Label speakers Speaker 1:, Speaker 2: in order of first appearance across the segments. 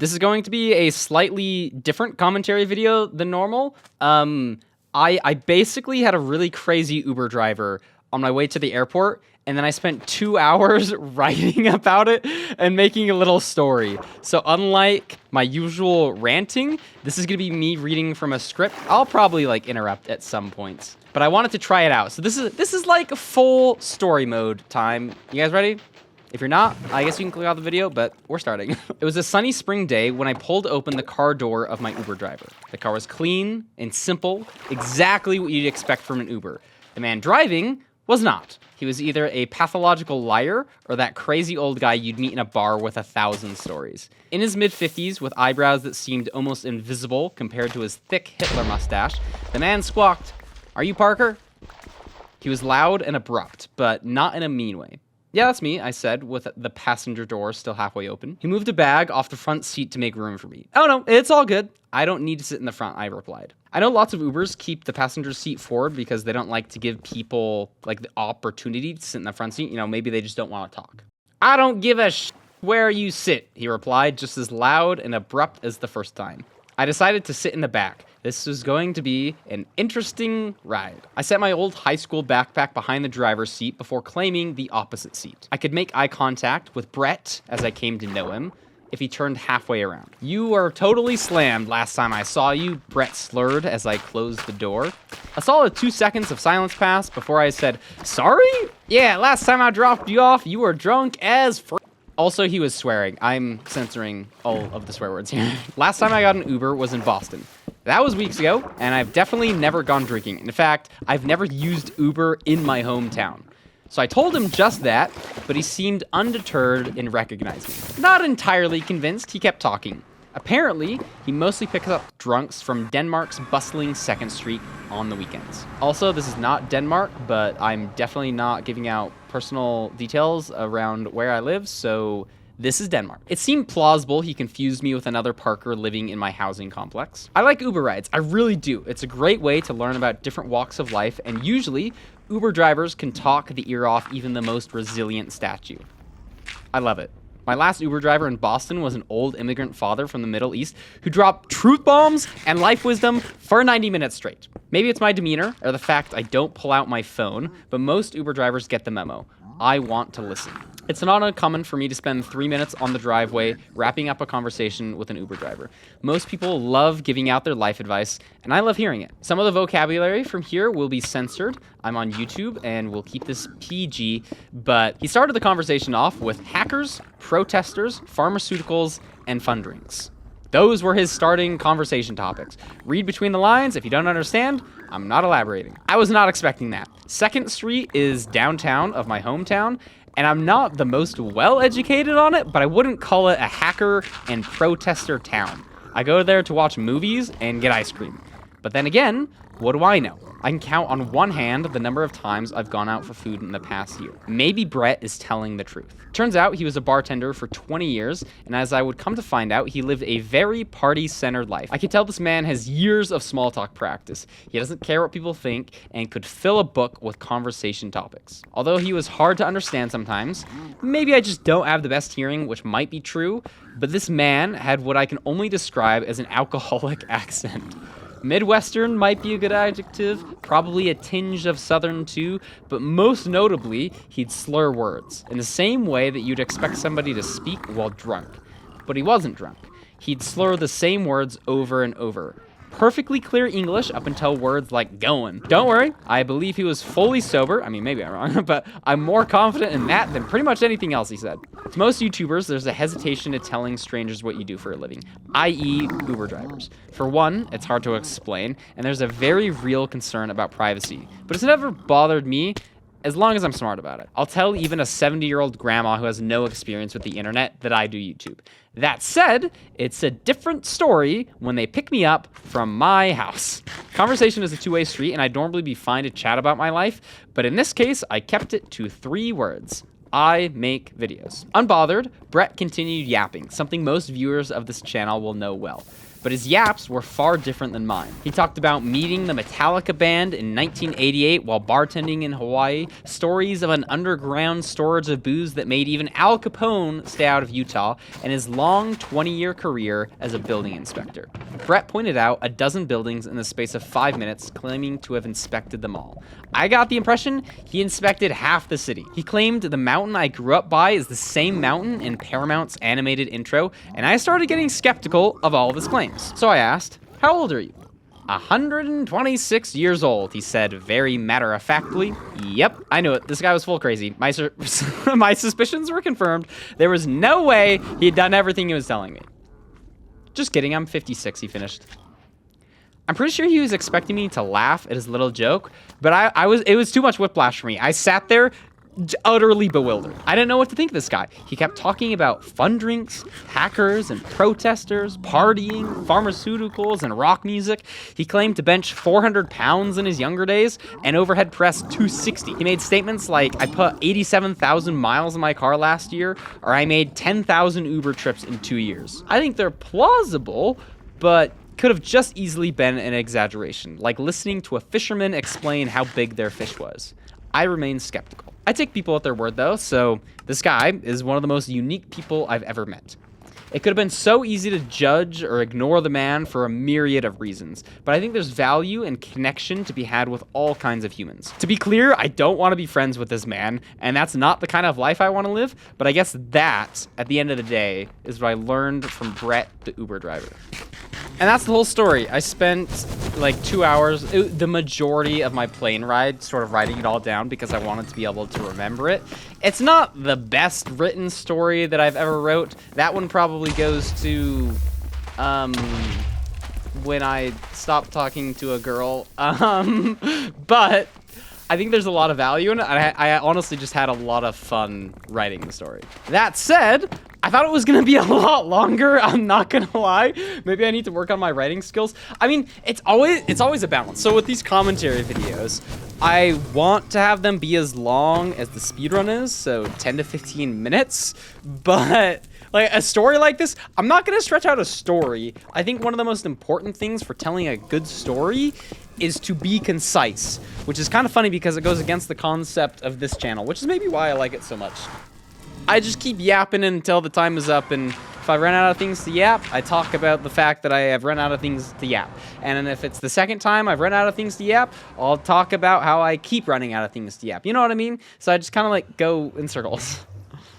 Speaker 1: This is going to be a slightly different commentary video than normal. I basically had a really crazy Uber driver on my way to the airport, and then I spent 2 hours writing about it and making a little story. So unlike my usual ranting, this is gonna be me reading from a script. I'll probably like interrupt at some points, but I wanted to try it out. So this is like full story mode time. You guys ready? If you're not, I guess you can click out the video, but we're starting. It was a sunny spring day when I pulled open the car door of my Uber driver. The car was clean and simple, exactly what you'd expect from an Uber. The man driving was not. He was either a pathological liar or that crazy old guy you'd meet in a bar with 1,000 stories. In his mid-50s, with eyebrows that seemed almost invisible compared to his thick Hitler mustache, the man squawked, "Are you Parker?" He was loud and abrupt, but not in a mean way. "Yeah, that's me," I said, with the passenger door still halfway open. He moved a bag off the front seat to make room for me. "Oh no, it's all good. I don't need to sit in the front," I replied. I know lots of Ubers keep the passenger seat forward because they don't like to give people like the opportunity to sit in the front seat. You know, maybe they just don't want to talk. "I don't give a where you sit," he replied, just as loud and abrupt as the first time. I decided to sit in the back. This was going to be an interesting ride. I set my old high school backpack behind the driver's seat before claiming the opposite seat. I could make eye contact with Brett, as I came to know him, if he turned halfway around. "You were totally slammed last time I saw you," Brett slurred as I closed the door. A solid 2 seconds of silence passed before I said, "Sorry? Yeah, last time I dropped you off, you were drunk as Also, he was swearing. I'm censoring all of the swear words here. Last time I got an Uber was in Boston. That was weeks ago, and I've definitely never gone drinking. In fact, I've never used Uber in my hometown. So I told him just that, but he seemed undeterred in recognizing me. Not entirely convinced, he kept talking. Apparently, he mostly picks up drunks from Denmark's bustling 2nd Street on the weekends. Also, this is not Denmark, but I'm definitely not giving out personal details around where I live, so this is Denmark. It seemed plausible he confused me with another Parker living in my housing complex. I like Uber rides, I really do. It's a great way to learn about different walks of life, and usually, Uber drivers can talk the ear off even the most resilient statue. I love it. My last Uber driver in Boston was an old immigrant father from the Middle East who dropped truth bombs and life wisdom for 90 minutes straight. Maybe it's my demeanor or the fact I don't pull out my phone, but most Uber drivers get the memo. I want to listen. It's not uncommon for me to spend 3 minutes on the driveway wrapping up a conversation with an Uber driver. Most people love giving out their life advice, and I love hearing it. Some of the vocabulary from here will be censored. I'm on YouTube, and we'll keep this PG, but he started the conversation off with hackers, protesters, pharmaceuticals, and fun drinks. Those were his starting conversation topics. Read between the lines. If you don't understand, I'm not elaborating. I was not expecting that. 2nd Street is downtown of my hometown, and I'm not the most well-educated on it, but I wouldn't call it a hacker and protester town. I go there to watch movies and get ice cream. But then again, what do I know? I can count on one hand the number of times I've gone out for food in the past year. Maybe Brett is telling the truth. Turns out he was a bartender for 20 years, and as I would come to find out, he lived a very party-centered life. I could tell this man has years of small talk practice. He doesn't care what people think and could fill a book with conversation topics. Although he was hard to understand sometimes, maybe I just don't have the best hearing, which might be true, but this man had what I can only describe as an alcoholic accent. Midwestern might be a good adjective, probably a tinge of Southern too, but most notably, he'd slur words in the same way that you'd expect somebody to speak while drunk. But he wasn't drunk. He'd slur the same words over and over. Perfectly clear English up until words like going. Don't worry, I believe he was fully sober. I mean, maybe I'm wrong, but I'm more confident in that than pretty much anything else he said. To most YouTubers, there's a hesitation to telling strangers what you do for a living, i.e. Uber drivers. For one, it's hard to explain, and there's a very real concern about privacy. But it's never bothered me as long as I'm smart about it. I'll tell even a 70-year-old grandma who has no experience with the internet that I do YouTube. That said, it's a different story when they pick me up from my house. Conversation is a two-way street, and I'd normally be fine to chat about my life, but in this case, I kept it to 3 words. I make videos. Unbothered, Brett continued yapping, something most viewers of this channel will know well. but his yaps were far different than mine. He talked about meeting the Metallica band in 1988 while bartending in Hawaii, stories of an underground storage of booze that made even Al Capone stay out of Utah, and his long 20-year career as a building inspector. Brett pointed out a dozen buildings in the space of 5 minutes, claiming to have inspected them all. I got the impression he inspected half the city. He claimed the mountain I grew up by is the same mountain in Paramount's animated intro, and I started getting skeptical of all of his claims. So I asked, "How old are you?" 126 years old, he said very matter-of-factly. Yep, I knew it. This guy was full crazy. My suspicions were confirmed. There was no way he had done everything he was telling me. Just kidding, I'm 56, he finished. I'm pretty sure he was expecting me to laugh at his little joke, but it was too much whiplash for me. I sat there utterly bewildered. I didn't know what to think of this guy. He kept talking about fun drinks, hackers and protesters, partying, pharmaceuticals, and rock music. He claimed to bench 400 pounds in his younger days and overhead press 260. He made statements like, "I put 87,000 miles in my car last year," or "I made 10,000 Uber trips in 2 years." I think they're plausible, but could have just easily been an exaggeration, like listening to a fisherman explain how big their fish was. I remain skeptical. I take people at their word, though, so this guy is one of the most unique people I've ever met. It could have been so easy to judge or ignore the man for a myriad of reasons, but I think there's value and connection to be had with all kinds of humans. To be clear, I don't want to be friends with this man, and that's not the kind of life I want to live, but I guess that, at the end of the day, is what I learned from Brett, the Uber driver. And that's the whole story. I spent like 2 hours, the majority of my plane ride, sort of writing it all down because I wanted to be able to remember it. It's not the best written story that I've ever wrote. That one probably goes to when I stopped talking to a girl. But I think there's a lot of value in it. I honestly just had a lot of fun writing the story. That said, I thought it was gonna be a lot longer. I'm not gonna lie. Maybe I need to work on my writing skills. I mean, it's always a balance. So with these commentary videos, I want to have them be as long as the speedrun is, so 10 to 15 minutes. But like a story like this, I'm not gonna stretch out a story. I think one of the most important things for telling a good story is to be concise, which is kind of funny because it goes against the concept of this channel, which is maybe why I like it so much. I just keep yapping until the time is up, and if I run out of things to yap, I talk about the fact that I have run out of things to yap. And if it's the second time I've run out of things to yap, I'll talk about how I keep running out of things to yap. You know what I mean? So I just kind of like go in circles.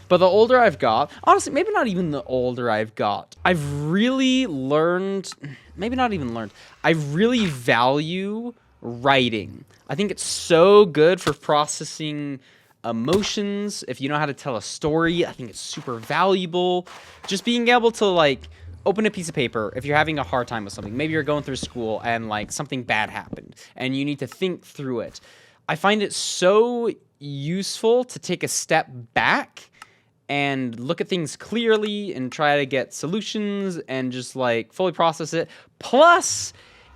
Speaker 1: But the older I've got, honestly, maybe not even the older I've got, I've really learned, maybe not even learned, I really value writing. I think it's so good for processing emotions. If you know how to tell a story, I think it's super valuable. Just being able to like open a piece of paper if you're having a hard time with something. Maybe you're going through school and like something bad happened and you need to think through it. I find it so useful to take a step back and look at things clearly and try to get solutions and just like fully process it. Plus,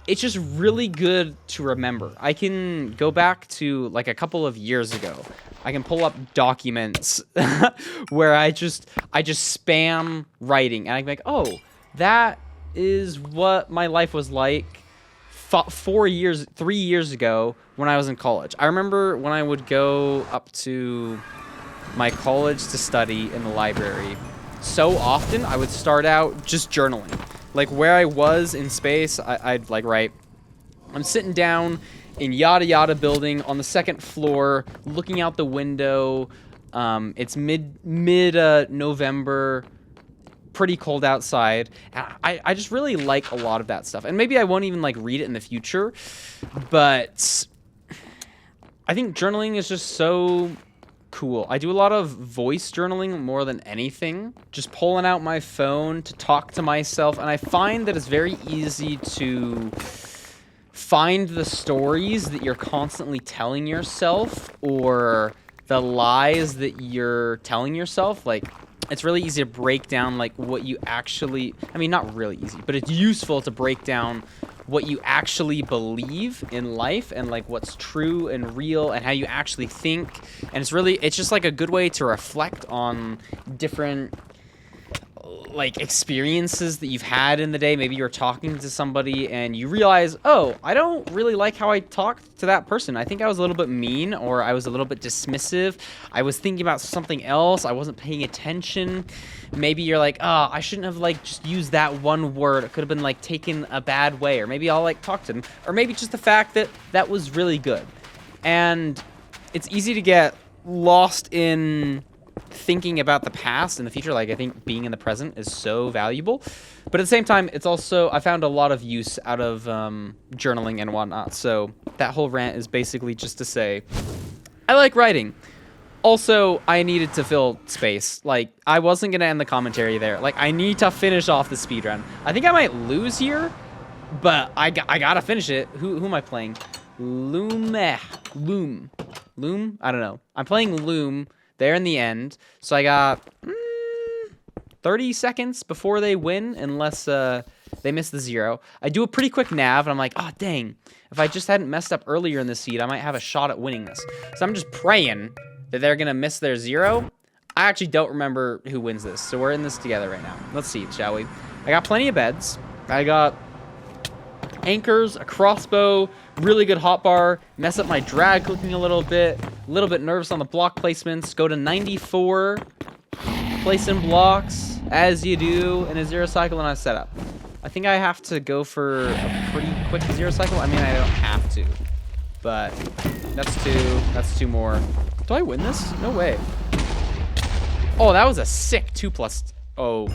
Speaker 1: it's just really good to remember. I can go back to like a couple of years ago. I can pull up documents where I just spam writing, and I can be like, oh, that is what my life was like 3 years ago when I was in college. I remember when I would go up to my college to study in the library, so often I would start out just journaling. Like where I was in space, I'd like write, I'm sitting down in yada yada building on the second floor, looking out the window. It's mid November, pretty cold outside. I just really like a lot of that stuff. And maybe I won't even like read it in the future, but I think journaling is just so cool. I do a lot of voice journaling more than anything, just pulling out my phone to talk to myself, and I find that it's very easy to find the stories that you're constantly telling yourself or the lies that you're telling yourself. Like, it's really easy to break down like what you actually, I mean, not really easy, but it's useful to break down what you actually believe in life and like what's true and real and how you actually think. And it's just like a good way to reflect on different like experiences that you've had in the day. Maybe you're talking to somebody and you realize, oh, I don't really like how I talked to that person. I think I was a little bit mean, or I was a little bit dismissive. I was thinking about something else. I wasn't paying attention. Maybe you're like, oh, I shouldn't have like just used that one word. It could have been like taken a bad way, or maybe I'll like talk to them, or maybe just the fact that that was really good. And it's easy to get lost in thinking about the past and the future. Like, I think being in the present is so valuable, but at the same time, it's also, I found a lot of use out of journaling and whatnot. So that whole rant is basically just to say, I like writing. Also, I needed to fill space. Like, I wasn't gonna end the commentary there. Like, I need to finish off the speedrun. I think I might lose here, but I gotta finish it. Who am I playing? Loom. I don't know. I'm playing Loom. They're in the end, so I got 30 seconds before they win, unless they miss the 0. I do a pretty quick nav, and I'm like, oh, dang. If I just hadn't messed up earlier in the seed, I might have a shot at winning this. So I'm just praying that they're going to miss their 0. I actually don't remember who wins this, so we're in this together right now. Let's see, shall we? I got plenty of beds. I got anchors, a crossbow, really good hotbar, mess up my drag clicking a little bit nervous on the block placements, go to 94, place in blocks, as you do in a 0 cycle and a setup. I think I have to go for a pretty quick 0 cycle. I mean, I don't have to, but that's 2 more. Do I win this? No way. Oh, that was a sick 2+. Oh,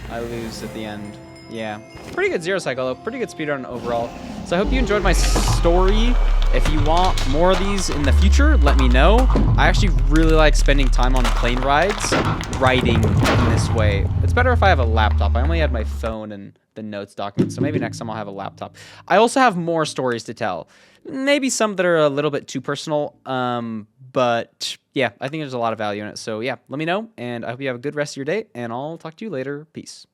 Speaker 1: I lose at the end. Yeah, pretty good 0 cycle though. Pretty good speedrun overall. So I hope you enjoyed my story. If you want more of these in the future, let me know. I actually really like spending time on plane rides, writing in this way. It's better if I have a laptop. I only had my phone and the notes document, so maybe next time I'll have a laptop. I also have more stories to tell. Maybe some that are a little bit too personal, but yeah, I think there's a lot of value in it. So yeah, let me know, and I hope you have a good rest of your day, and I'll talk to you later. Peace.